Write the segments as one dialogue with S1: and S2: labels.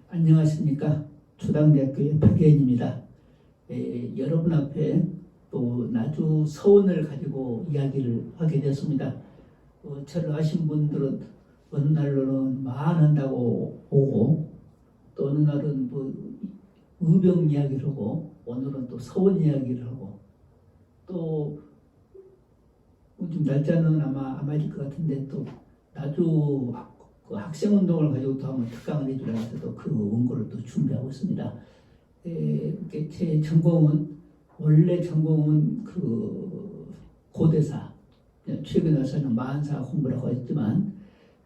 S1: 안녕하십니까. 초당대학교의 박예인입니다. 여러분 앞에 또 나주 서원을 가지고 이야기를 하게 됐습니다. 저를 아신 분들은 어느 날로는 말한다고 오고 또 어느 날은 의병 이야기를 하고 오늘은 또 서원 이야기를 하고 또 요즘 날짜는 아마 안 맞을 것 같은데 또 나주 그 학생운동을 가지고 또 한번 특강을 해주라 해서 또 그 원고를 또 준비하고 있습니다. 제 전공은 원래 전공은 그 고대사, 최근에 와서는 만사 공부를 하고 있지만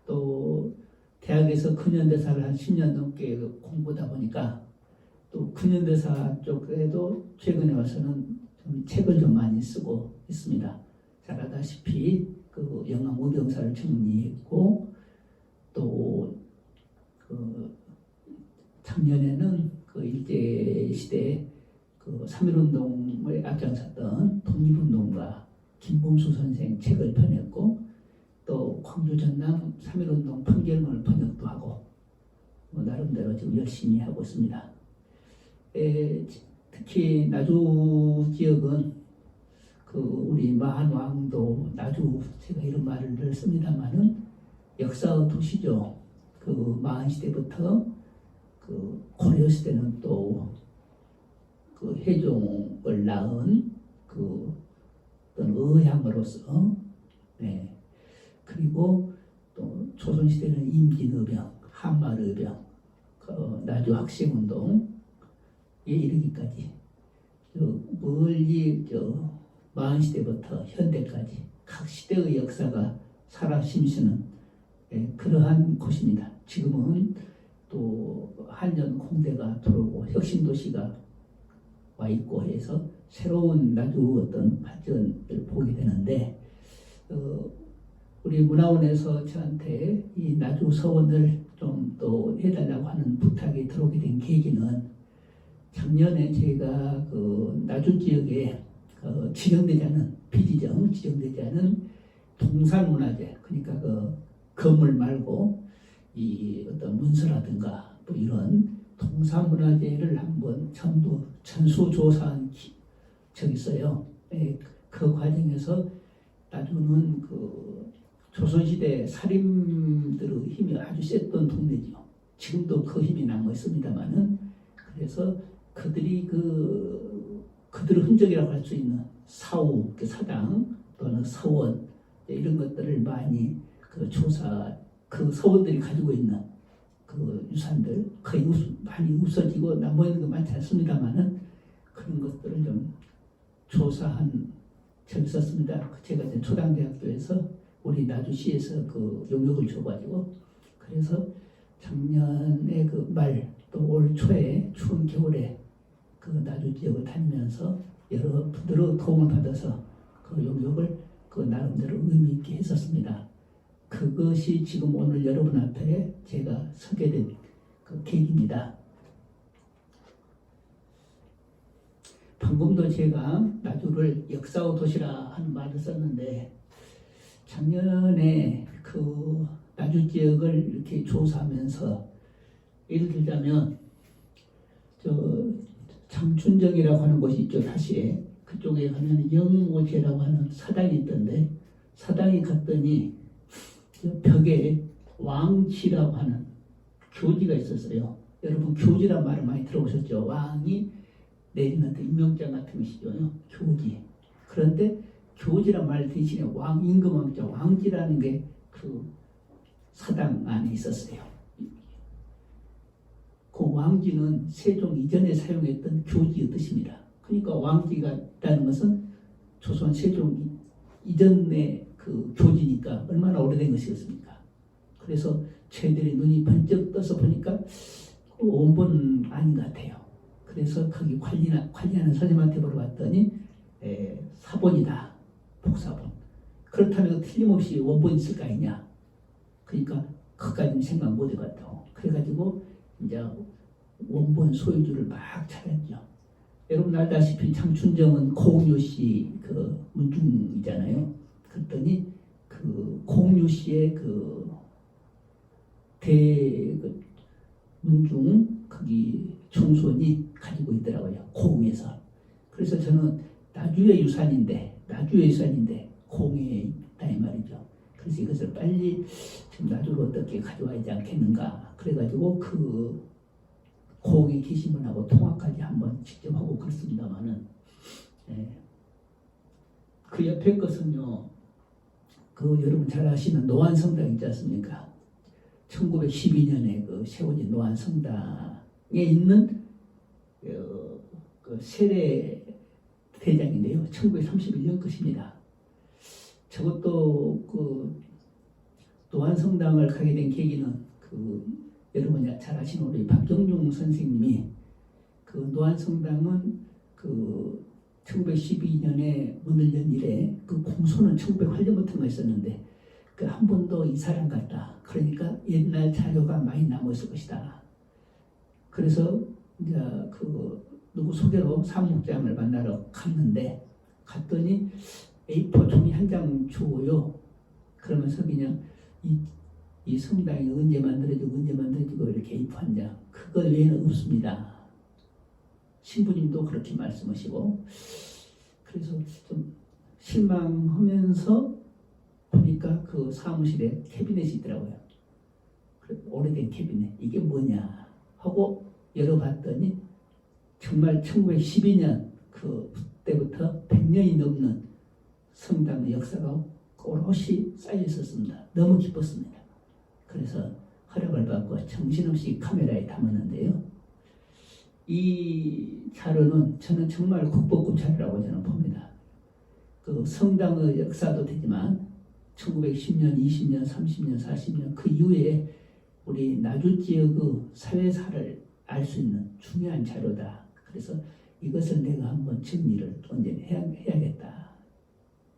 S1: 또 대학에서 근현대사를 한 10년 넘게 공부하다 보니까 또 근현대사 쪽에도 최근에 와서는 좀 책을 좀 많이 쓰고 있습니다. 잘 아다시피 그 영암 의병사를 정리했고 또 그 작년에는 그 일제시대 그 3.1운동을 앞장섰던 독립운동가 김범수 선생 책을 번역했고 또 광주 전남 3.1운동 판결문을 번역도 하고 나름대로 지금 열심히 하고 있습니다. 특히 나주 지역은 그 우리 만왕도 나주 제가 이런 말을 늘 씁니다만은 역사의 도시죠. 그 만시대부터 그 고려시대는 또 그 해종을 낳은 그 어떤 의향으로서 그리고 또 조선시대는 임진의병, 한말의병, 그 나주 학생운동에 이르기까지 멀리 만시대부터 현대까지 각 시대의 역사가 살아 심시는 그러한 곳입니다. 지금은 또 한전 공대가 들어오고 혁신도시가 와 있고 해서 새로운 나주 어떤 발전을 보게 되는데 우리 문화원에서 저한테 이 나주 서원을 좀 또 해달라고 하는 부탁이 들어오게 된 계기는 작년에 제가 그 나주 지역에 지정되지 않은 비지정 지정되지 않은 동산문화재 그러니까 그 건물 말고 이 어떤 문서라든가 뭐 이런 동산문화재를 한번 전수조사한 적이 있어요. 그 과정에서 나주는 그 조선시대 살인들의 힘이 아주 셌던 동네죠. 지금도 그 힘이 남아 있습니다만은 그래서 그들이 그들의 흔적이라고 할 수 있는 사우, 사당 또는 서원 이런 것들을 많이 그 조사 그 서원들이 가지고 있는 그 유산들 거의 많이 없어지고 남아있는 거 많지 않습니다만은 그런 것들을 좀 조사한 적이 있었습니다. 제가 이제 초당대학교에서 우리 나주시에서 그 용역을 줘가지고 그래서 작년에 그 말 또 올 초에 추운 겨울에 그 나주 지역을 다니면서 여러 분들의 도움을 받아서 그 용역을 그 나름대로 의미 있게 했었습니다. 그것이 지금 오늘 여러분 앞에 제가 서게 된 그 계기입니다. 방금도 제가 나주를 역사의 도시라 하는 말을 썼는데 작년에 그 나주 지역을 이렇게 조사하면서 예를 들자면 장춘정이라고 하는 곳이 있죠. 다시에 그쪽에 가면 영오제라고 하는 사당이 있던데 사당에 갔더니 벽에 왕지라고 하는 교지가 있었어요. 여러분 교지란 말을 많이 들어보셨죠? 왕이 내리는 임명장 같은 것이죠. 교지. 그런데 교지란 말 대신에 임금왕자 왕지라는 게 그 사당 안에 있었어요. 그 왕지는 세종 이전에 사용했던 교지의 뜻입니다. 그러니까 왕지가 있다는 것은 조선 세종 이전의 그 교지니까 얼마나 오래된 것이었습니까? 그래서 저희들이 눈이 번쩍 떠서 보니까 그 원본 아닌 것 같아요. 그래서 거기 관리하는 선생님한테 물어봤더니 사본이다. 복사본. 그렇다면 틀림없이 원본이 있을 거 아니냐. 그러니까 그까지는 생각 못 해봤다고. 그래가지고 이제 원본 소유주를 막 찾았죠. 여러분 알다시피 장춘정은 공유씨 그 문중이잖아요. 그랬더니 그 공유씨의 문중 거기 총수원이 가지고 있더라고요. 고흥에서. 그래서 저는 나주의 유산인데 고흥에 있다 이 말이죠. 그래서 이것을 빨리 지금 나주로 어떻게 가져와야지 않겠는가. 그래가지고 그 고흥에 계신 분하고 통화까지 한번 직접 하고 그렇습니다만은 그 옆에 것은요. 그 여러분 잘 아시는 노안성당 있지 않습니까? 1912년에 그 세워진 노안성당에 있는 그 세례 대장인데요. 1931년 것입니다. 저것도 그 노안성당을 가게 된 계기는 그 여러분 잘 아시는 우리 박정중 선생님이 그 노안성당은 그 1912년에 문을 연 이래 그 공소는 1908년부터가 있었는데 그 한 번도 이사를 안 갔다. 그러니까 옛날 자료가 많이 남아있을 것이다. 그래서 이제 그 누구 소개로 사무국장을 만나러 갔더니 A4 종이 한 장 주어요. 그러면서 그냥 이 성당이 언제 만들어지고 이렇게 A4 한 장. 그거 외에는 없습니다. 신부님도 그렇게 말씀하시고. 그래서 좀 실망하면서 보니까 그 사무실에 캐비넷이 있더라고요. 오래된 캐비넷. 이게 뭐냐 하고 열어봤더니 정말 1912년 그때부터 100년이 넘는 성당의 역사가 오롯이 쌓여 있었습니다. 너무 기뻤습니다. 그래서 허락을 받고 정신없이 카메라에 담았는데요. 이 자료는 저는 정말 국보급 자료라고 저는 봅니다. 그 성당의 역사도 되지만 1910년, 20년, 30년, 40년 그 이후에 우리 나주 지역의 사회사를 알 수 있는 중요한 자료다. 그래서 이것을 내가 한번 정리를 언제는 해야겠다.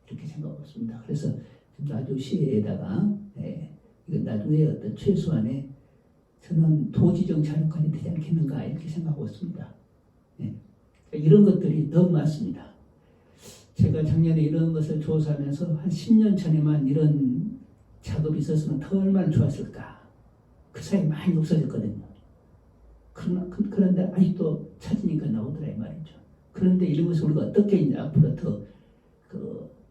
S1: 이렇게 생각하고 있습니다. 그래서 나주시에다가 이거 나주의 어떤 최소한의 저는 도지정 자료까지 되지 않겠는가 이렇게 생각하고 있습니다. 이런 것들이 너무 많습니다. 제가 작년에 이런 것을 조사하면서 한 10년 전에만 이런 작업이 있었으면 더 얼마나 좋았을까. 그 사이에 많이 없어졌거든요. 그런데 아직도 찾으니까 나오더라 이 말이죠. 그런데 이런 것을 우리가 어떻게 이제 앞으로 더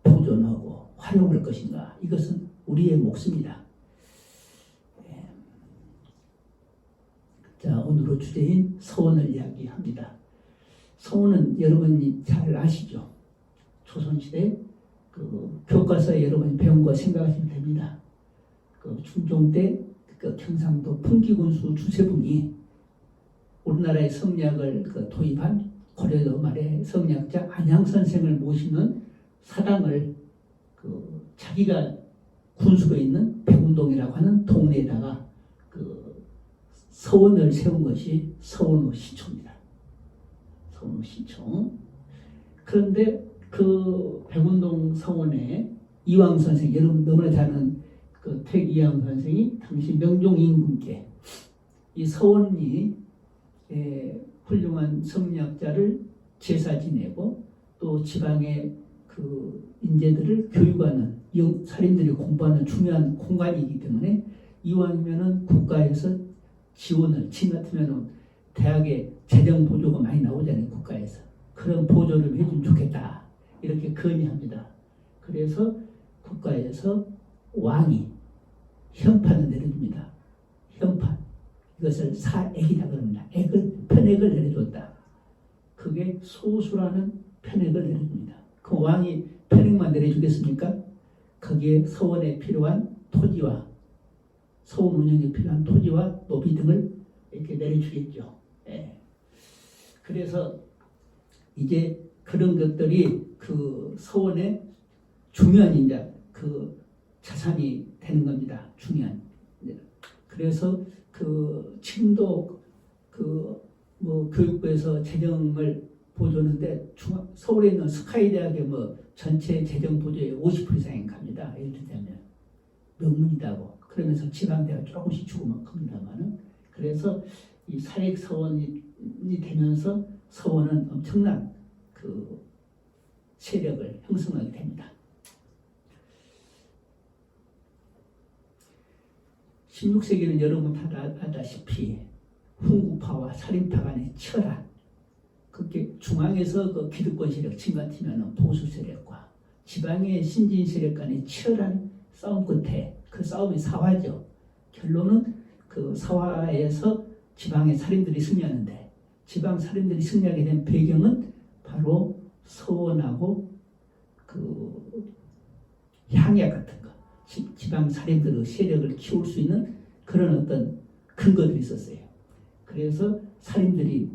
S1: 보존하고 활용할 것인가. 이것은 우리의 몫입니다. 자, 오늘의 주제인 서원을 이야기합니다. 서원은 여러분이 잘 아시죠? 조선시대 그 교과서에 여러분이 배운 거 생각하시면 됩니다. 그 중종 때 그 경상도 풍기군수 주세붕이 우리나라의 성리학을 도입한 고려도 말의 성리학자 안양선생을 모시는 사당을 자기가 군수가 있는 백운동이라고 하는 동네에다가 서원을 세운 것이 서원의 시초입니다. 서원의 시초. 그런데 그 백운동 서원에 이황 선생, 여러분 너무나 잘 아는 그 퇴이황 선생이 당시 명종 임금께 이 서원이 훌륭한 성리학자를 제사 지내고 또 지방의 그 인재들을 교육하는 살인들이 공부하는 중요한 공간이기 때문에 이왕이면은 국가에서 지원을 지금 같으면은 대학에 재정 보조가 많이 나오잖아요. 국가에서 그런 보조를 해주면 좋겠다 이렇게 건의합니다. 그래서 국가에서 왕이 현판을 내려줍니다. 현판 이것을 사액이라 그럽니다. 편액을 내려줬다. 그게 소수라는 편액을 내려줍니다. 그 왕이 편액만 내려주겠습니까? 거기에 서원에 필요한 토지와 서원 운영에 필요한 토지와 노비 등을 이렇게 내려주겠죠. 그래서 이제 그런 것들이 그 서원의 중요한 이제 그 자산이 되는 겁니다. 중요한. 그래서 지금도 교육부에서 재정을 보조하는데 서울에 있는 스카이 대학의 전체 재정 보조의 50% 이상이 갑니다. 예를 들자면 명문이다고 그러면서 지방대가 조금씩 주고만 큽니다만은 그래서 이 사익 서원이 되면서 서원은 엄청난 세력을 형성하게 됩니다. 16세기는 여러분 다 알다시피 훈구파와 살인파 간의 치열한 그게 중앙에서 그 기득권 세력 침간팀하는 보수 세력과 지방의 신진 세력 간의 치열한 싸움 끝에 그 싸움이 사화죠. 결론은 그 사화에서 지방의 살인들이 승리하는데 지방 살인들이 승리하게 된 배경은 바로 서원하고 그 향약 같은 거 지방 살인들의 세력을 키울 수 있는 그런 어떤 근거들이 있었어요. 그래서 살인들이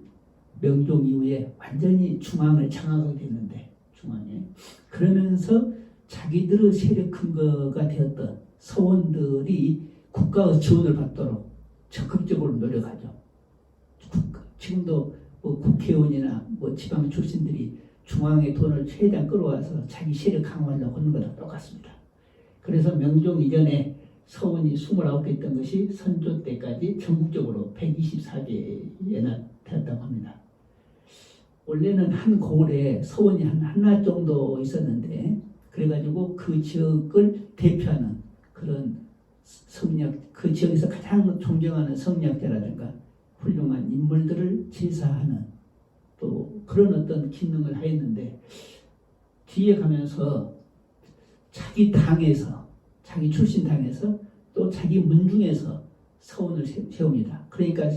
S1: 명종 이후에 완전히 중앙을 장악하게 됐는데 중앙에 그러면서 자기들의 세력 근거가 되었던 서원들이 국가의 지원을 받도록 적극적으로 노력하죠. 지금도 뭐 국회의원이나 뭐 지방 출신들이 중앙의 돈을 최대한 끌어와서 자기 세력 강화하려고 하는 거랑 똑같습니다. 그래서 명종 이전에 서원이 29개 있던 것이 선조 때까지 전국적으로 124개나 되었다고 합니다. 원래는 한 고을에 서원이 한 하나 정도 있었는데 그래가지고 그 지역을 대표하는 그런 성리학, 그 지역에서 가장 존경하는 성리학자라든가 훌륭한 인물들을 제사하는 또 그런 어떤 기능을 하였는데 뒤에 가면서 자기 당에서 자기 출신 당에서 또 자기 문중에서 서원을 세웁니다. 그러니까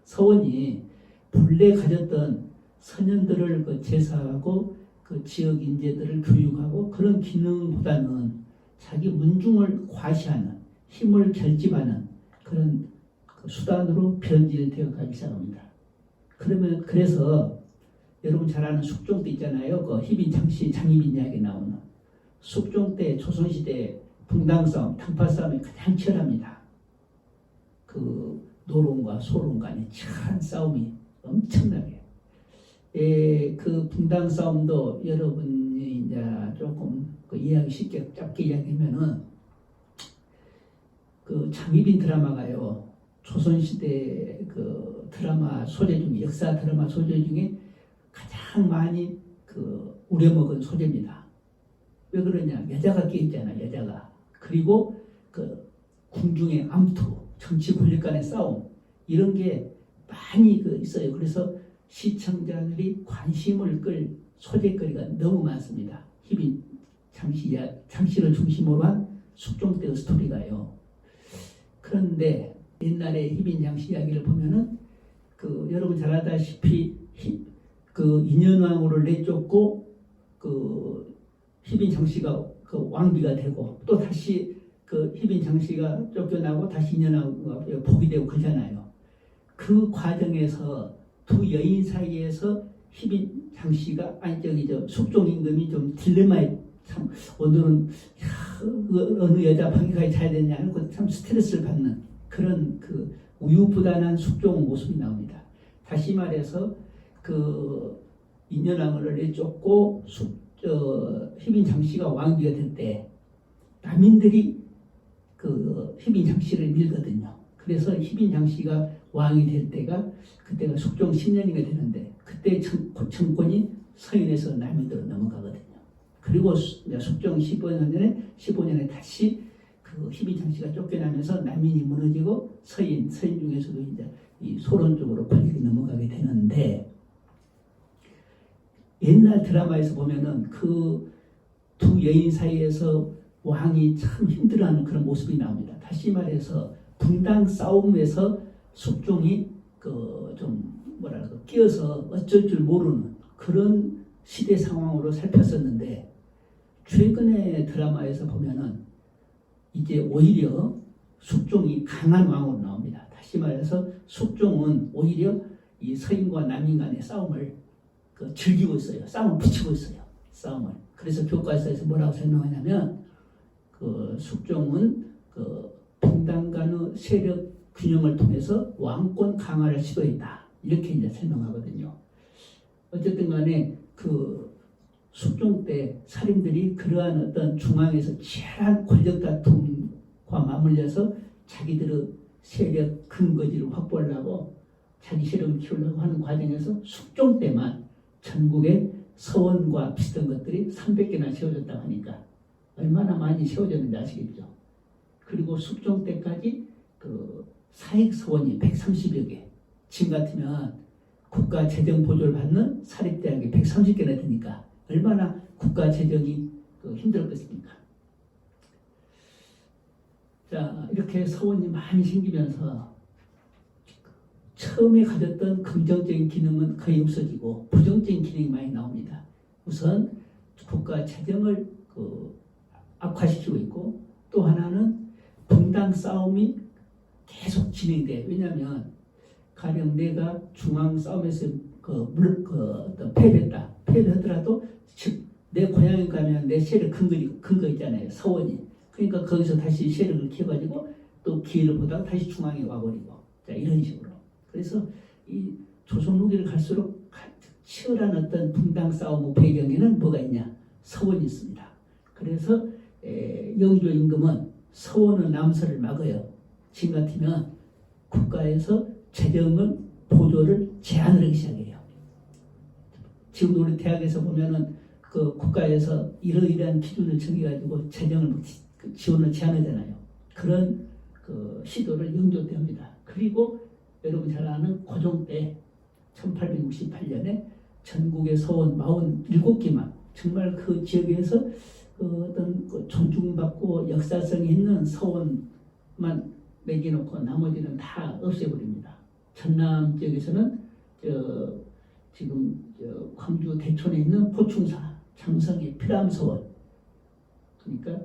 S1: 서원이 본래 가졌던 선현들을 그 제사하고 그 지역 인재들을 교육하고 그런 기능보다는 자기 문중을 과시하는 힘을 결집하는 그런 그 수단으로 변질되어 가기 시작합니다. 그래서 여러분 잘 아는 숙종 때 있잖아요. 그 희빈 장씨 장희빈 이야기 나오는 숙종 때 조선시대 붕당싸움, 당파싸움이 가장 치열합니다. 그 노론과 소론 간의 치열한 싸움이 엄청나게. 그 붕당싸움도 여러분이 이제 조금 그 이야기 쉽게 짧게 이야기하면은 그 장희빈 드라마가요. 조선시대 그 드라마 소재 중에 역사 드라마 소재 중에 가장 많이 그 우려먹은 소재입니다. 왜 그러냐? 여자가 끼있잖아, 여자가. 그리고 그 궁중의 암투, 정치 권력 간의 싸움 이런 게 많이 그 있어요. 그래서 시청자들이 관심을 끌 소재거리가 너무 많습니다. 희빈 장씨를 중심으로 한 숙종 때의 스토리가요. 그런데 옛날에 희빈 장씨 이야기를 보면은 그 여러분 잘 알다시피 그 인현왕후를 내쫓고 그 희빈 장씨가 그 왕비가 되고 또 다시 그 희빈 장씨가 쫓겨나고 다시 인현왕후가 복이 되고 그러잖아요. 그 과정에서 두 여인 사이에서 희빈 장씨가 숙종 임금이 좀 딜레마에 참 오늘은 어느 여자 방에까지 자야 되냐 하고 참 스트레스를 받는 그런 그 우유부단한 숙종 모습이 나옵니다. 다시 말해서 그 인현왕후를 내쫓고 희빈 장씨가 왕비가 될 때 남인들이 그 희빈 장씨를 밀거든요. 그래서 희빈 장씨가 왕이 될 때가 그때가 숙종 10년이가 되는데 그때 정권이 서인에서 남인으로 넘어가거든요. 그리고 숙종 15년에 다시 그 희빈 장씨가 쫓겨나면서 남인이 무너지고 서인 중에서도 이제 이 소론 쪽으로 권력이 넘어가게 되는데 옛날 드라마에서 보면은 그 두 여인 사이에서 왕이 참 힘들어하는 그런 모습이 나옵니다. 다시 말해서 분당 싸움에서 숙종이 그 좀 뭐랄까 끼어서 어쩔 줄 모르는 그런 시대 상황으로 살폈었는데 최근의 드라마에서 보면은 이제 오히려 숙종이 강한 왕으로 나옵니다. 다시 말해서 숙종은 오히려 이 서인과 남인 간의 싸움을 즐기고 있어요. 싸움을 붙이고 있어요. 싸움을. 그래서 교과서에서 뭐라고 설명하냐면 그 숙종은 그 분당 간의 세력 균형을 통해서 왕권 강화를 시도했다. 이렇게 이제 설명하거든요. 어쨌든 간에 그 숙종 때 살인들이 그러한 어떤 중앙에서 치열한 권력 다툼과 맞물려서 자기들의 세력 근거지를 확보하려고 자기 세력을 키우려고 하는 과정에서 숙종 때만 전국에 서원과 비슷한 것들이 300개나 세워졌다고 하니까 얼마나 많이 세워졌는지 아시겠죠? 그리고 숙종 때까지 그 사익 서원이 130여 개, 지금 같으면 국가 재정 보조를 받는 사립대학이 130개나 되니까 얼마나 국가 재정이 힘들었겠습니까? 자, 이렇게 서원이 많이 생기면서 처음에 가졌던 긍정적인 기능은 거의 없어지고 부정적인 기능이 많이 나옵니다. 우선 국가 재정을 악화시키고 있고, 또 하나는 분당 싸움이 계속 진행돼. 왜냐하면 가령 내가 중앙 싸움에서 패배하더라도 즉 내 고향에 가면 내 세력 근거 있잖아요. 서원이. 그러니까 거기서 다시 세력을 키워가지고 또 기회를 보다가 다시 중앙에 와버리고, 자, 이런 식으로. 그래서 이 조선 후기를 갈수록 치열한 어떤 분당 싸움 배경에는 뭐가 있냐? 서원이 있습니다. 그래서 영조 임금은 서원의 남서를 막아요. 지금 같으면 국가에서 재정을 보조를 제한을 하기 시작해요. 지금 우리 대학에서 보면은 그 국가에서 이러이러한 기준을 정해가지고 재정을 지원을 제한하잖아요. 그런 시도를 영조 때 합니다. 그리고 여러분 잘 아는 고종 때 1868년에 전국의 서원 47개만 정말 그 지역에서 어떤 존중받고 역사성이 있는 서원만 매겨놓고 나머지는 다 없애버립니다. 전남 지역에서는 지금 광주 대천에 있는 포충사, 장성의 피람서원, 그러니까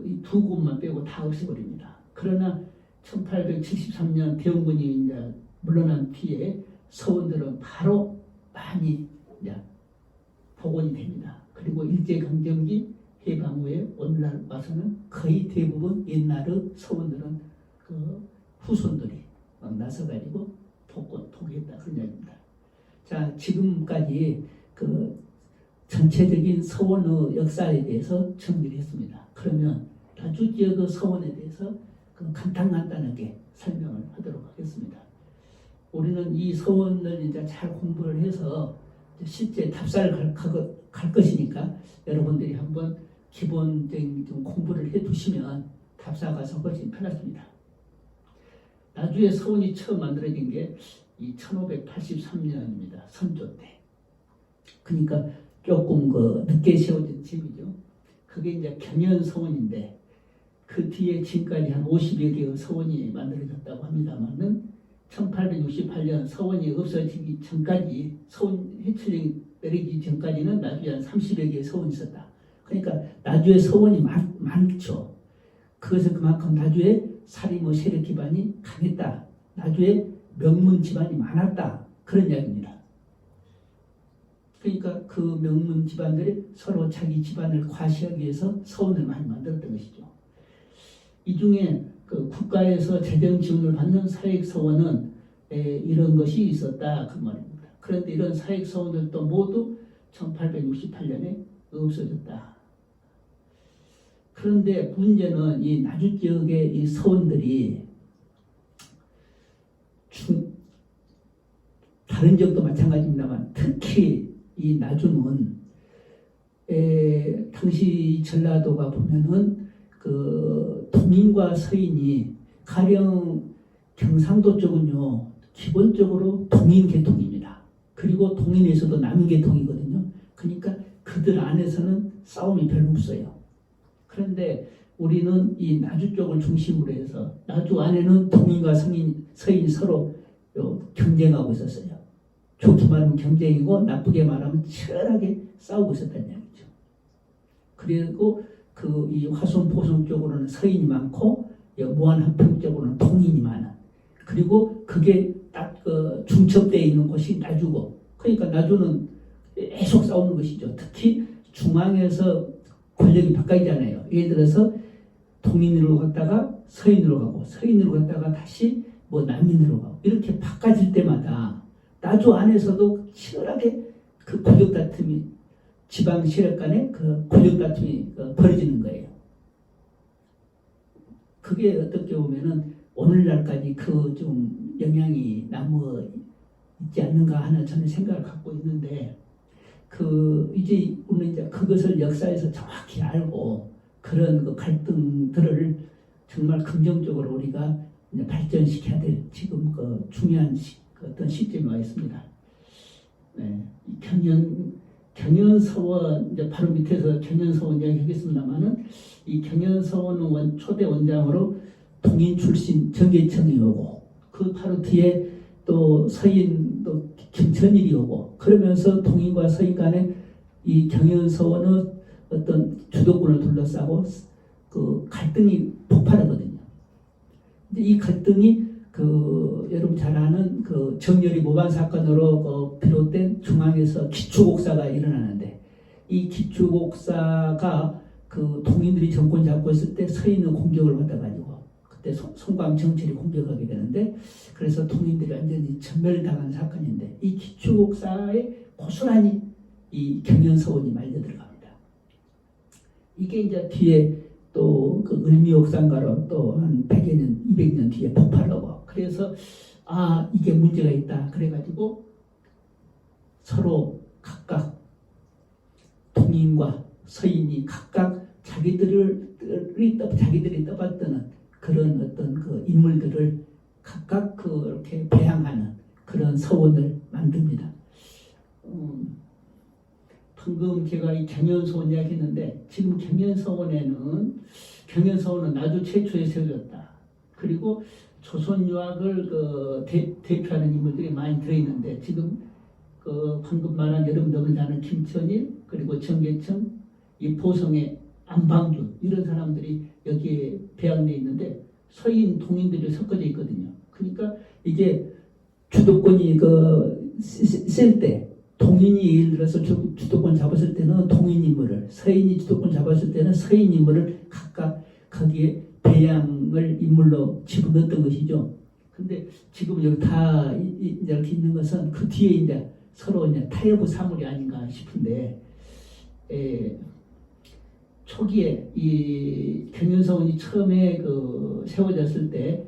S1: 이 두 곳만 빼고 다 없애버립니다. 그러나 1873년 대원군이 이제 물러난 뒤에 서원들은 바로 많이 이제 복원이 됩니다. 그리고 일제강점기 해방 후에 오늘날 와서는 거의 대부분 옛날의 서원들은 후손들이 나서가지고 복원했다, 그런 이야기입니다. 자, 지금까지 전체적인 서원의 역사에 대해서 정리를 했습니다. 그러면 나주 지역의 서원에 대해서 간단하게 설명을 하도록 하겠습니다. 우리는 이 서원을 이제 잘 공부를 해서 실제 답사를 갈 것이니까 여러분들이 한번 기본적인 좀 공부를 해 두시면 답사 가서 훨씬 편하십니다. 나주의 서원이 처음 만들어진 게 이 1583년입니다. 선조 때. 그러니까 조금 늦게 세워진 집이죠. 그게 이제 경연 서원인데 그 뒤에 지금까지 한 50여 개의 서원이 만들어졌다고 합니다만은 1868년 서원이 없어지기 전까지, 서원 해출령이 내리기 전까지는 나주에 한 30여 개의 서원이 있었다. 그러니까 나주에 서원이 많죠. 그것은 그만큼 나주에 사림의 세력 기반이 강했다. 나주에 명문 집안이 많았다. 그런 이야기입니다. 그러니까 그 명문 집안들이 서로 자기 집안을 과시하기 위해서 서원을 많이 만들었던 것이죠. 이 중에 국가에서 재정 지원을 받는 사익 서원은 이런 것이 있었다, 그 말입니다. 그런데 이런 사익 서원들도 모두 1868년에 없어졌다. 그런데 문제는 이 나주 지역의 이 서원들이 다른 지역도 마찬가지입니다만 특히 이 나주는 당시 전라도가 보면은 동인과 서인이, 가령 경상도 쪽은요 기본적으로 동인 계통입니다. 그리고 동인에서도 남인 계통이거든요. 그러니까 그들 안에서는 싸움이 별로 없어요. 그런데 우리는 이 나주 쪽을 중심으로 해서 나주 안에는 동인과 서인이 서로 경쟁하고 있었어요. 좋게 말하면 경쟁이고 나쁘게 말하면 치열하게 싸우고 있었다는 얘기죠. 그리고 이 화순 포성 쪽으로는 서인이 많고 무안 한평 쪽으로는 동인이 많아. 그리고 그게 딱 중첩되어 있는 곳이 나주고, 그러니까 나주는 계속 싸우는 것이죠. 특히 중앙에서 권력이 바뀌잖아요. 예를 들어서 동인으로 갔다가 서인으로 가고, 서인으로 갔다가 다시 남인으로 가고, 이렇게 바꿔질 때마다 나주 안에서도 치열하게 그 권력 다툼이, 지방 세력 간의 그 권력 다툼이 벌어지는 거예요. 그게 어떻게 보면은 오늘날까지 좀 영향이 남아 있지 않는가 하는 저는 생각을 갖고 있는데, 이제 우리는 이제 그것을 역사에서 정확히 알고 그런 갈등들을 정말 긍정적으로 우리가 이제 발전시켜야 될 지금 중요한 그 어떤 시점이 와 있습니다. 네, 경연서원 이제 바로 밑에서 경연서원 이야기 하겠습니다만은 이 경연서원은 초대 원장으로 동인 출신 정계청이 오고 그 바로 뒤에 또 서인 또 김천일이 오고 그러면서 동인과 서인 간에 이 경연서원의 어떤 주도권을 둘러싸고 그 갈등이 폭발하거든요. 근데 이 갈등이 여러분 잘 아는 그 정열이 모반 사건으로 비롯된 중앙에서 기초곡사가 일어나는데 이 기초곡사가 그 동인들이 정권 잡고 있을 때 서인의 공격을 받아가지고 그때 송광 정철이 공격하게 되는데 그래서 동인들이 완전히 전멸당한 사건인데 이 기초곡사에 고스란히 이 경연서원이 말려 들어갑니다. 이게 이제 뒤에 또 그 을미옥상가로 또 한 100여 년, 200년 뒤에 폭발하고 그래서 이게 문제가 있다. 그래가지고 서로 각각 동인과 서인이 각각 자기들이 떠받드는 그런 어떤 그 인물들을 각각 그렇게 배양하는 그런 서원을 만듭니다. 방금 제가 이 경연서원 이야기했는데 지금 경연서원은 나주 최초에 세워졌다. 그리고 조선 유학을 대표하는 인물들이 많이 들어있는데 지금 방금 말한 여러분들 아는 김천일 그리고 정계청 이 보성의 안방준 이런 사람들이 여기에 배양되어 있는데 서인 동인들이 섞어져 있거든요. 그러니까 이게 주도권이 쓸 때 동인이 예를 들어서 주도권 잡았을 때는 동인 인물을 서인이 주도권 잡았을 때는 서인 인물을 각각 거기에 배양을 인물로 집어넣었던 것이죠. 근데 지금 여기 다 이렇게 있는 것은 그 뒤에 이제 서로 이제 타협의 사물이 아닌가 싶은데 초기에 이 경연서원이 처음에 세워졌을 때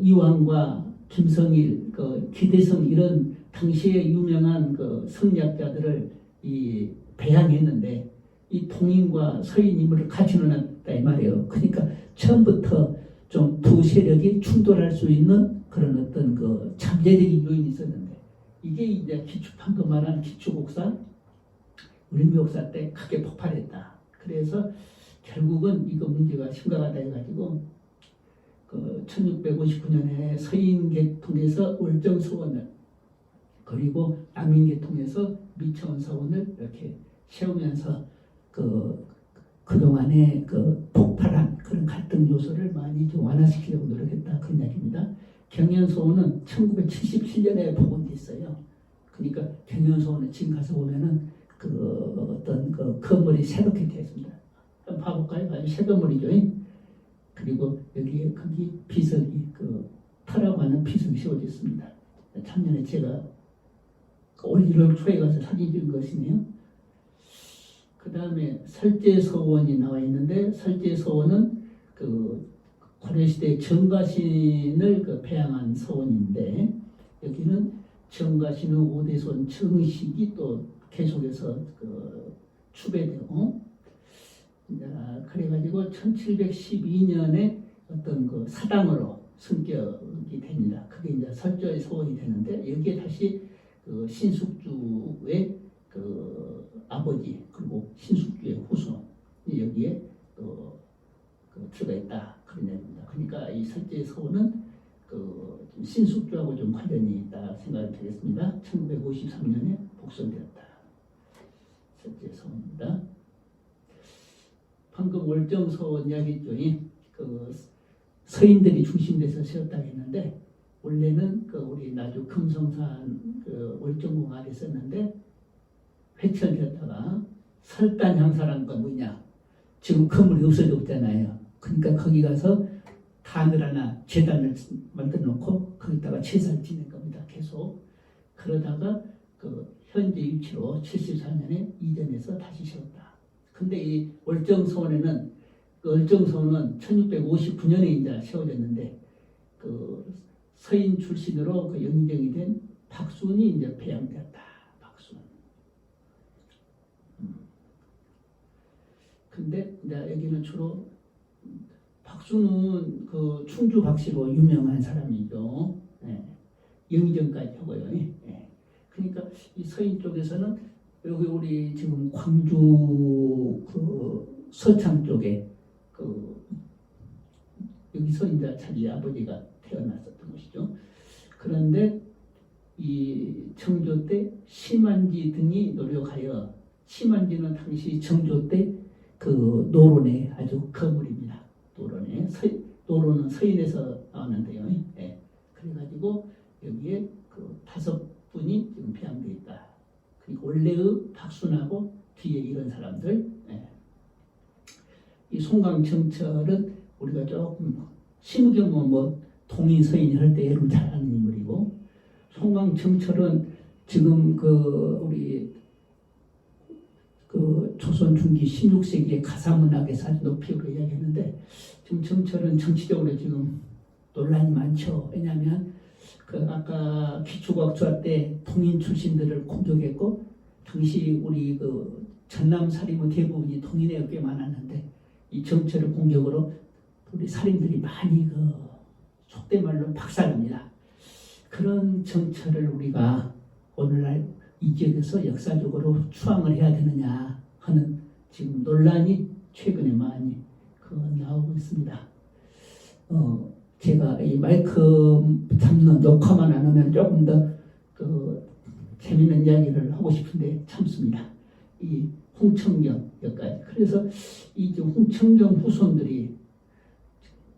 S1: 이황과 김성일, 기대성 이런 당시에 유명한 성리학자들을 배양했는데 이 동인과 서인 인물을 같이 넣었다 이 말이에요. 그러니까 처음부터 좀 두 세력이 충돌할 수 있는 그런 어떤 잠재적인 요인이 있었는데 이게 이제 방금 말한 기초곡사, 을미옥사 때 크게 폭발했다. 그래서 결국은 이거 문제가 심각하다 해가지고 1659년에 서인계통에서 월정서원을 그리고 남인계통에서 미천서원을 이렇게 세우면서 그동안에 폭발한 그런 갈등 요소를 많이 좀 완화시키려고 노력했다 그런 이야기입니다. 경연서원은 1977년에 복원됐어요. 그러니까 경연서원은 지금 가서 보면은 어떤 건물이 새롭게 되어 있습니다. 한번 봐볼까요? 아주 새 건물이죠. 그리고 거기 비석이 터라고 하는 비석이 세워져 있습니다. 작년에 제가 올 1월 초에 가서 사진 찍은 것이네요. 그 다음에 설제서원이 나와 있는데 설제서원은 고려시대 정가신을 배양한 서원인데 여기는 정가신의 5대손 정식이 또 계속해서 추배되고 그래가지고 1712년에 어떤 사당으로 승격이 됩니다. 그게 이제 설조의 서원이 되는데 여기에 다시 신숙주의 아버지 그리고 신숙주의 후손이 여기에 들어가 있다 그런 얘기입니다. 그러니까 이 설제 서원은 신숙주하고 좀 관련이 있다 생각이 되겠습니다. 1953년에 복선되었다. 설제 서원입니다. 방금 월정서원 이야기했죠. 서인들이 중심돼서 세웠다고 했는데 원래는 우리 나주 금성산 월정궁 안에 있었는데 회천되었다가 설단향사라는 건 뭐냐? 지금 건물이 없어졌잖아요. 그러니까 거기 가서 단을 하나 제단을 만들어 놓고 거기다가 제사를 지낼 겁니다. 계속 그러다가 현재 위치로 74년에 이전해서 다시 세웠다. 근데 이 월정서원은 1659년에 이제 세워졌는데 서인 출신으로 영정이 된 박순이 이제 배양되었다. 박순. 근데 이제 여기는 주로 박순은 충주 박씨로 유명한 사람이죠. 네. 영의정까지 하고요. 예. 그러니까 이 서인 쪽에서는 여기 우리 지금 광주 그 서창 쪽에 그 여기서 이제 자기 아버지가 태어났었던 것이죠. 그런데 이 정조 때 심한지 등이 노력하여, 심한지는 당시 정조 때 그 노론의 아주 거물입니다. 노론은 서인에서 나왔는데요. 예. 그래가지고 여기에 그 5분이 지금 배양되어 있다. 그리고 원래의 박순하고 뒤에 이런 사람들. 예. 이 송강정철은 우리가 조금 심경은 뭐 동인 서인이 할 때 여러분 잘 아는 인물이고, 송강정철은 지금 그 우리 그 조선 중기 16세기의 가사문학에서 아주 높이 이야기했는데, 지금 정철은 정치적으로 지금 논란이 많죠. 왜냐하면 그 아까 기초과학 수학 때 동인 출신들을 공격했고, 당시 우리 그 전남 살인무 대부분이 동인에 꽤 많았는데, 이 정철의 공격으로 우리 살인들이 많이 그 속된 말로 박살납니다. 그런 정철을 우리가 오늘날 이 지역에서 역사적으로 추앙을 해야 되느냐 하는 지금 논란이 최근에 많이 나오고 있습니다. 제가 이 마이크 잡는 녹화만 안 하면 조금 더 재밌는 이야기를 하고 싶은데 참습니다. 이 홍천경 여기까지. 그래서 이 홍천경 후손들이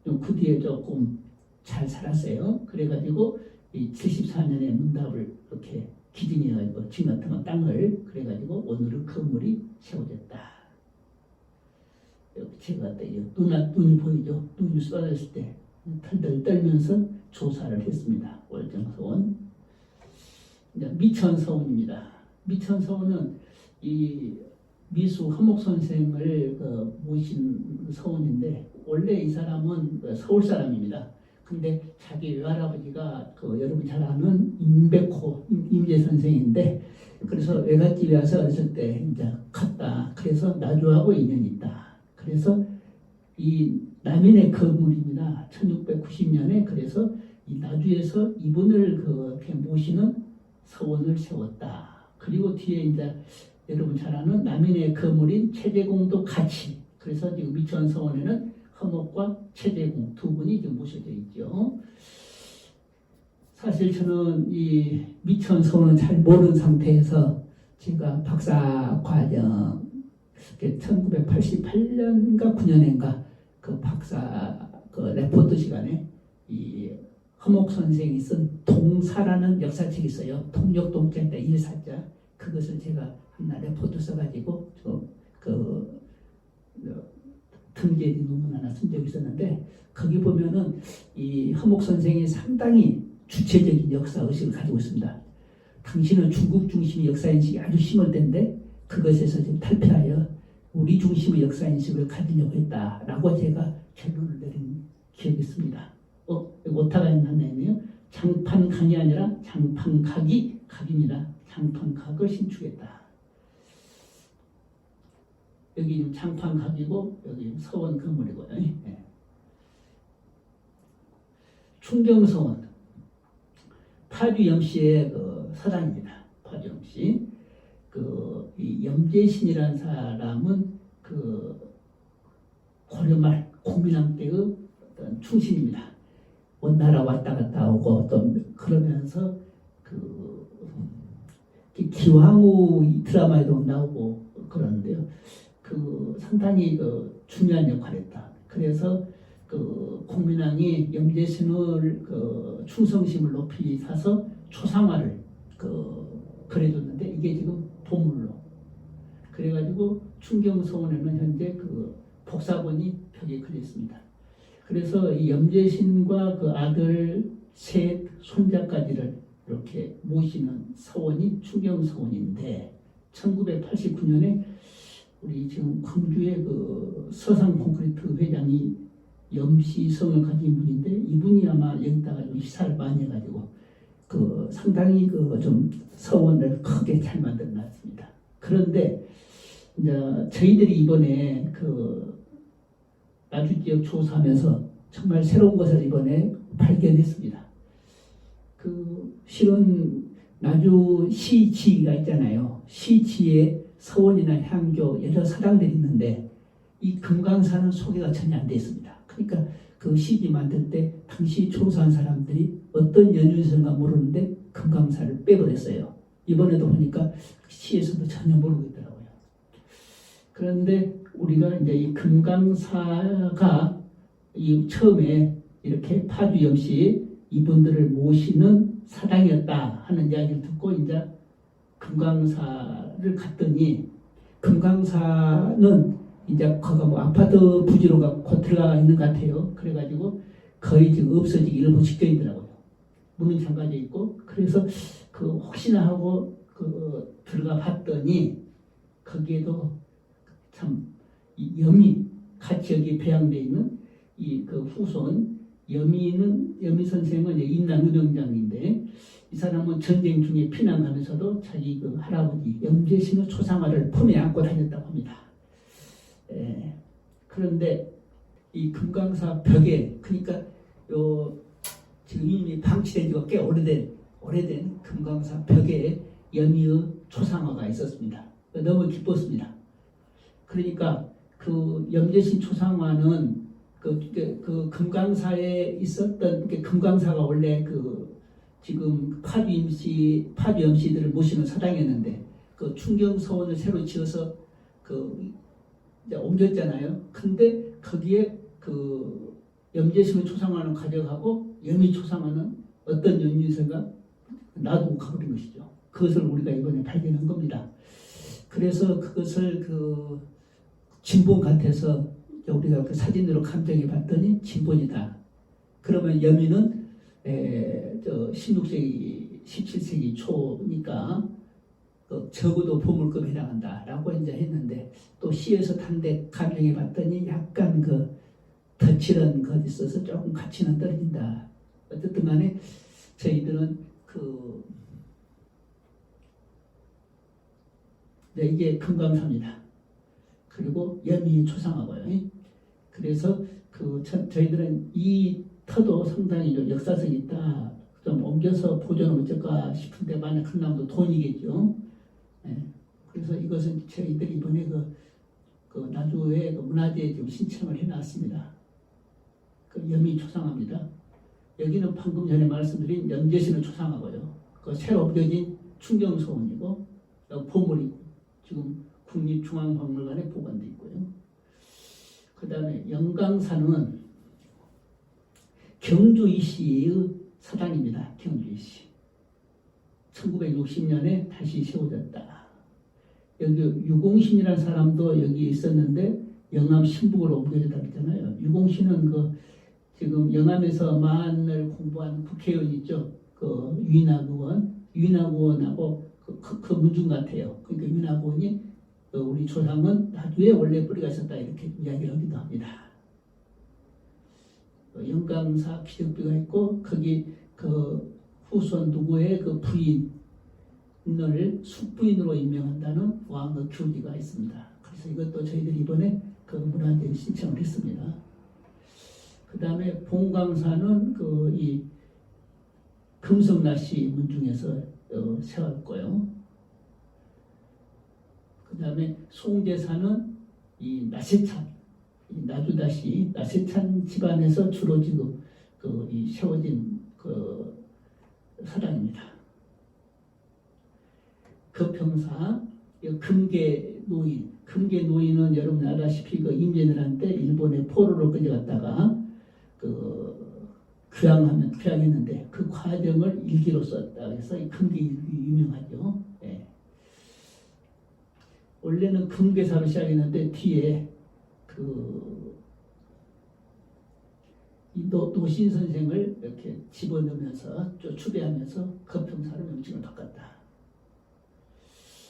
S1: 그 뒤에 조금 잘 살았어요. 그래가지고 이 74년에 문답을 이렇게 기증해가지고 진 같은 거 땅을, 그래가지고 오늘은 건물이 세워졌다. 제가 눈이 보이죠? 눈이 쏟아졌을 때 털들 떨면서 조사를 했습니다. 월정서원. 미천서원입니다. 미천서원은 이 미수 허목 선생을 모신 서원인데, 원래 이 사람은 서울 사람입니다. 근데 자기 외할아버지가 여러분 잘 아는 임백호 임재 선생인데, 그래서 외갓집에 와서 어렸을 때 이제 컸다. 그래서 나주하고 인연이 있다. 그래서 이 남인의 거물입니다. 1690년에 그래서 이 나주에서 이분을 이렇게 모시는 서원을 세웠다. 그리고 뒤에 이제 여러분 잘 아는 남인의 거물인 최재공도 같이, 그래서 지금 미천서원에는 허목과 최재공 두 분이 지금 모셔져 있죠. 사실 저는 이 미천서원은 잘 모르는 상태에서 제가 박사 과정 1988년인가 9년인가 그 박사 레포트 시간에 이 허목 선생이 쓴 동사라는 역사책이 있어요. 동력동자 때 일사자. 그것을 제가 한날 레포트 써가지고 등재지 논문 하나 쓴 적이 있었는데, 거기 보면은 이 허목 선생이 상당히 주체적인 역사 의식을 가지고 있습니다. 당신은 중국 중심의 역사 인식이 아주 심을 텐데 그것에서 좀 탈피하여 우리 중심의 역사 인식을 가지려고 했다라고 제가 결론을 내린 기억이 있습니다. 오타가 있는 내용이에요. 장판강이 아니라 장판각이 각입니다. 장판각을 신축했다. 여기 장판각이고 여기 서원 건물이고요. 네. 충경서원 파주 염씨의 서당입니다. 파주 염씨. 이 염재신이라는 사람은 고려말 공민왕 때의 어떤 충신입니다. 원나라 왔다 갔다 오고 어떤 그러면서 기왕후 드라마에도 나오고 그러는데요. 상당히 중요한 역할을 했다. 그래서 공민왕이 염재신을 충성심을 높이 사서 초상화를 그려줬는데, 이게 지금 보물로. 그래가지고 충경서원에는 현재 복사본이 벽에 걸려 있습니다. 그래서 이 염재신과 아들 셋 손자까지를 이렇게 모시는 서원이 충경서원인데, 1989년에 우리 지금 광주의 서상 콘크리트 회장이 염시성을 가진 분인데, 이분이 아마 여기다가 시사를 많이 해가지고 상당히 좀 서원을 크게 잘 만들어 놨습니다. 그런데 이제 저희들이 이번에 나주 지역 조사하면서 정말 새로운 것을 이번에 발견했습니다. 실은 나주 시지가 있잖아요. 시지에 서원이나 향교 여러 사당들이 있는데 이 금강사는 소개가 전혀 안 돼 있습니다. 그러니까 그 시지 만들 때 당시 조사한 사람들이 어떤 연유선가 모르는데 금강사를 빼버렸어요. 이번에도 보니까 시에서도 전혀 모르고 있더라고요. 그런데 우리가 이제 이 금강사가 이 처음에 이렇게 파주염시 이분들을 모시는 사당이었다 하는 이야기를 듣고 이제 금강사를 갔더니 금강사는 이제 거가 뭐 아파트 부지로 곧 들어가 있는 것 같아요. 그래가지고 거의 지금 없어지기 일보 직전이더라고요. 문은 잠가져 있고 그래서 혹시나 하고 들어가 봤더니 거기에도 참 이 염이 같이 여기 배양되어 있는 이 후손 염이 선생은 인남유정장인데 이 사람은 전쟁 중에 피난 가면서도 자기 할아버지 염제신의 초상화를 품에 안고 다녔다고 합니다. 그런데 이 금강사 벽에 그러니까 지금 이미 방치된 지가 꽤 오래된 금강사 벽에 염이의 초상화가 있었습니다. 너무 기뻤습니다. 그러니까 염제신 초상화는 금강사에 있었던 금강사가 원래 지금 파주염시들을 모시는 사당이었는데 충경서원을 새로 지어서 이제 옮겼잖아요. 근데 거기에 염제신의 초상화는 가져가고 염이 초상화는 어떤 연유서가 놔두고 가버린 것이죠. 그것을 우리가 이번에 발견한 겁니다. 그래서 그것을 진본 같아서 우리가 사진으로 감정해 봤더니 진본이다. 그러면 염이는 16세기, 17세기 초니까 적어도 보물급에 해당한다라고 이제 했는데 또 시에서 탄데 감정해 봤더니 약간 덧칠한 것 있어서 조금 가치는 떨어진다. 어쨌든 간에 저희들은 이게 금강사입니다. 그리고 염이 초상화고요. 그래서 저희들은 이 터도 상당히 역사성이 있다. 좀 옮겨서 보존하면 어쩔까 싶은데 만약 큰나무도 돈이겠죠. 그래서 이것은 저희들이 이번에 나주에 문화재에 지금 신청을 해놨습니다. 염이 초상화입니다. 여기는 방금 전에 말씀드린 염제신의 초상화고요. 새로 옮겨진 충경소원이고 보물이고 지금 국립중앙박물관에 보관되어 있고요. 그 다음에 영강사는 경주이씨의 사당입니다. 경주이씨. 1960년에 다시 세워졌다. 여기 유공신이라는 사람도 여기 있었는데 영암 신북으로 옮겨졌다 그랬잖아요. 유공신은 지금 영암에서 만을 공부한 국회의원 있죠. 유인학 의원하고 그 문중 같아요. 그러니까 유인학 의원이 우리 조상은 나주에 원래 뿌리가 있었다 이렇게 이야기를 하기도 합니다. 영강사 기적비가 있고 거기 후손 누구의 부인을 숙부인으로 임명한다는 왕의 교지가 있습니다. 그래서 이것도 저희들이 이번에 문화재에 신청을 했습니다. 그 다음에 봉강사는 이 금성나시 문중에서 세웠고요. 그 다음에 송제사는 이 나세찬, 나주다시 나세찬 집안에서 주로 지금 세워진 사당입니다. 금평사, 금계노인은 여러분 알다시피 임진왜란 때 일본에 포로로 끌려갔다가 귀향했는데 그 과정을 일기로 썼다. 그래서 이 금계일기 유명하죠. 원래는 금계사로 시작했는데 뒤에 노신 선생을 이렇게 집어넣으면서 추배하면서 금평사로 명칭을 바꿨다.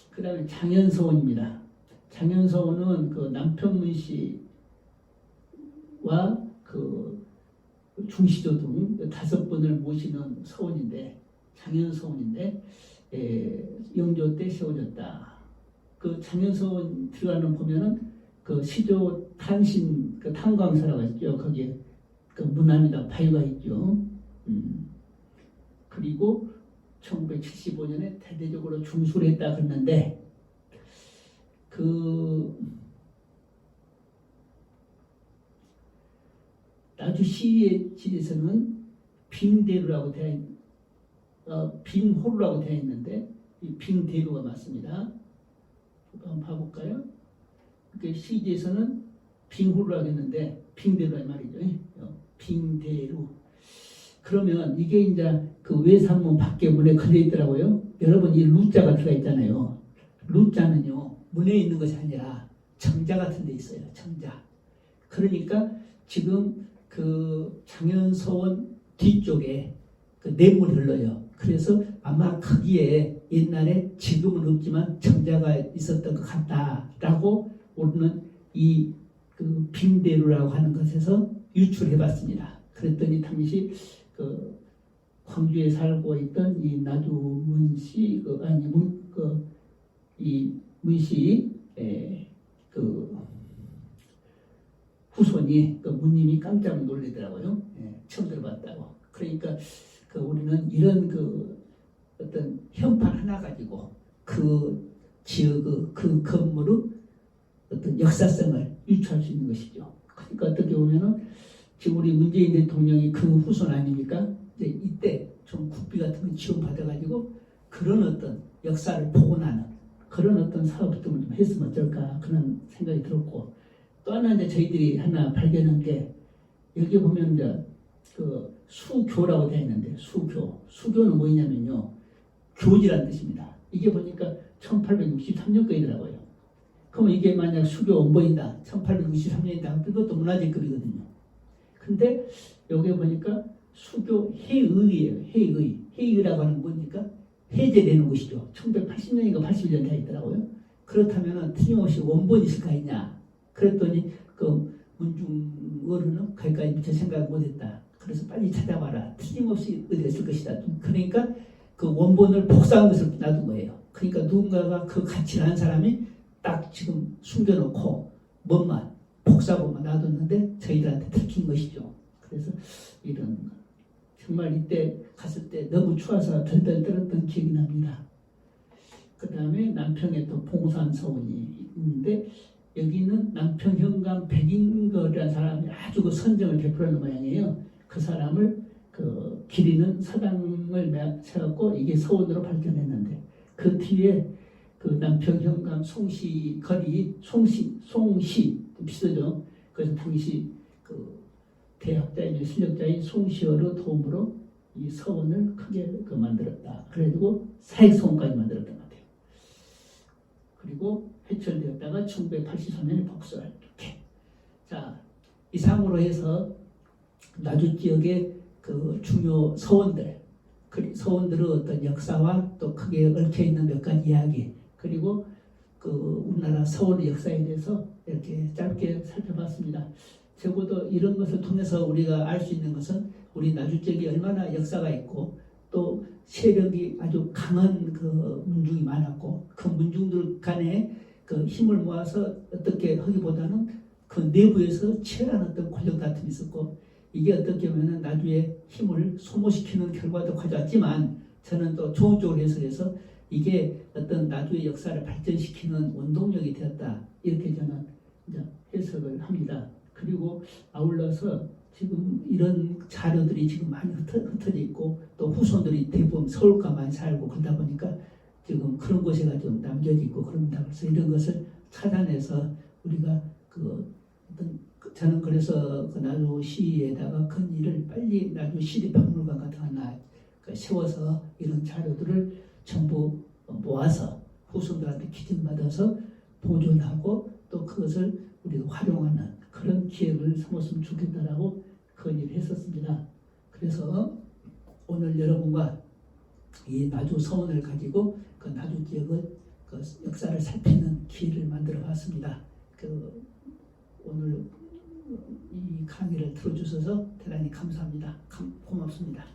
S1: 그 다음에 장현서원입니다. 장현서원은 남평문 씨와 중시조 등 5분을 모시는 서원인데 장현서원인데 영조 때 세워졌다. 장현서원 들어가는 보면은 시조 탄신 탄광사라고 있죠. 거기에 문암이다 바위가 있죠. 그 그리고 1975년에 대대적으로 중수를 했다 그랬는데 나주 시의지에서는 빙대루라고 빙호루라고 되어 있는데 이 빙대루가 맞습니다. 한번 봐볼까요? 그러니까 시지에서는 빙호루라고 했는데 빙대루란 말이죠. 빙대루. 그러면 이게 이제 그 외상문 밖에 문에 걸려 있더라고요. 여러분 이 루자가 들어가 있잖아요. 루자는요 문에 있는 것이 아니라 정자 같은 데 있어요. 정자. 그러니까 지금 그 장현서원 뒤쪽에 그 냇물이 흘러요. 그래서 아마 거기에 옛날에 지금은 없지만 정자가 있었던 것 같다라고 우리는 이 그 빙대루라고 하는 것에서 유출해봤습니다. 그랬더니 당시 그 광주에 살고 있던 이 나주 문씨 이 문씨 그 후손이 그 문님이 깜짝 놀라더라고요. 처음 들어봤다고. 그러니까 그 우리는 이런 그 어떤 현판 하나 가지고 그 지역의 그 건물의 어떤 역사성을 유추할 수 있는 것이죠. 그러니까 어떻게 보면은 지금 우리 문재인 대통령이 그 후손 아닙니까? 이제 이때 좀 국비 같은 거 지원받아가지고 그런 어떤 역사를 복원하는 그런 어떤 사업 등을 좀 했으면 어떨까 그런 생각이 들었고 또 하나 이제 저희들이 하나 발견한 게 여기 보면 이제 그 수교라고 되어 있는데 수교는 뭐냐면요 교지란 뜻입니다. 이게 보니까 1863년 거이더라고요. 그럼 이게 만약 수교 원본이다 1863년이다 그것도 문화재급이거든요. 근데 여기 보니까 수교 해의예요. 해의라고 하는 뭡니까? 해제되는 곳이죠. 1980년인가 81년 되어 있더라고요. 그렇다면 틀림없이 원본이 있을 거 있냐? 그랬더니 그 문중어른은 거기까지 미처 생각 못했다. 그래서 빨리 찾아봐라. 틀림없이 어디가 있을 것이다. 그러니까 그 원본을 복사한 것을 놔둔 거예요. 그러니까 누군가가 그 가치를 한 사람이 딱 지금 숨겨놓고 뭔만 복사본만 놔뒀는데 저희들한테 들킨 것이죠. 그래서 이런 정말 이때 갔을 때 너무 추워서 덜덜 떨었던 기억이 납니다. 그 다음에 남평에 또 봉산서원이 있는데 여기는 남평 현감 백인거라는 사람이 아주 그 선정을 베풀어놓은 모양이에요. 그 사람을 그 기리는 사당을 세웠고 이게 서원으로 발전했는데 그 뒤에 그 남평 현감 송시 거리 송시 비슷하죠. 그래서 당시 그 대학자인 실력자인 송시어의 도움으로 이 서원을 크게 그 만들었다. 그래가지고 사익서원까지 만들었던 것 같아요. 그리고 해철되었다가 1983년에 복설 이렇게. 자 이상으로 해서 나주 지역의 그 중요 서원들, 서원들의 어떤 역사와 또 크게 얽혀 있는 몇 가지 이야기, 그리고 그 우리나라 서원의 역사에 대해서 이렇게 짧게 살펴봤습니다. 적어도 이런 것을 통해서 우리가 알 수 있는 것은 우리 나주 지역이 얼마나 역사가 있고 또 세력이 아주 강한 그 문중이 많았고 그 문중들 간에 그 힘을 모아서 어떻게 하기보다는 그 내부에서 치열한 어떤 권력 다툼이 있었고 이게 어떻게 보면 나주의 힘을 소모시키는 결과도 가져왔지만 저는 또 좋은 쪽으로 해석해서 이게 어떤 나주의 역사를 발전시키는 원동력이 되었다 이렇게 저는 이제 해석을 합니다. 그리고 아울러서 지금 이런 자료들이 지금 많이 흩어져 있고 또 후손들이 대부분 서울가 많이 살고 그러다 보니까 지금 그런 곳에가 좀 남겨져 있고 그런다. 그래서 이런 것을 찾아내서 우리가 그 어떤 저는 그래서 그 나주시에다가 큰 일을 빨리 나주시립박물관 같은 거 하나 세워서 이런 자료들을 전부 모아서 후손들한테 기증받아서 보존하고 또 그것을 우리가 활용하는 그런 기회를 삼았으면 좋겠다라고 건의를 했었습니다. 그래서 오늘 여러분과 이 나주 서원을 가지고 그 나주 지역의 그 역사를 살피는 기회를 만들어 봤습니다. 오늘 이 강의를 들어주셔서 대단히 감사합니다. 고맙습니다.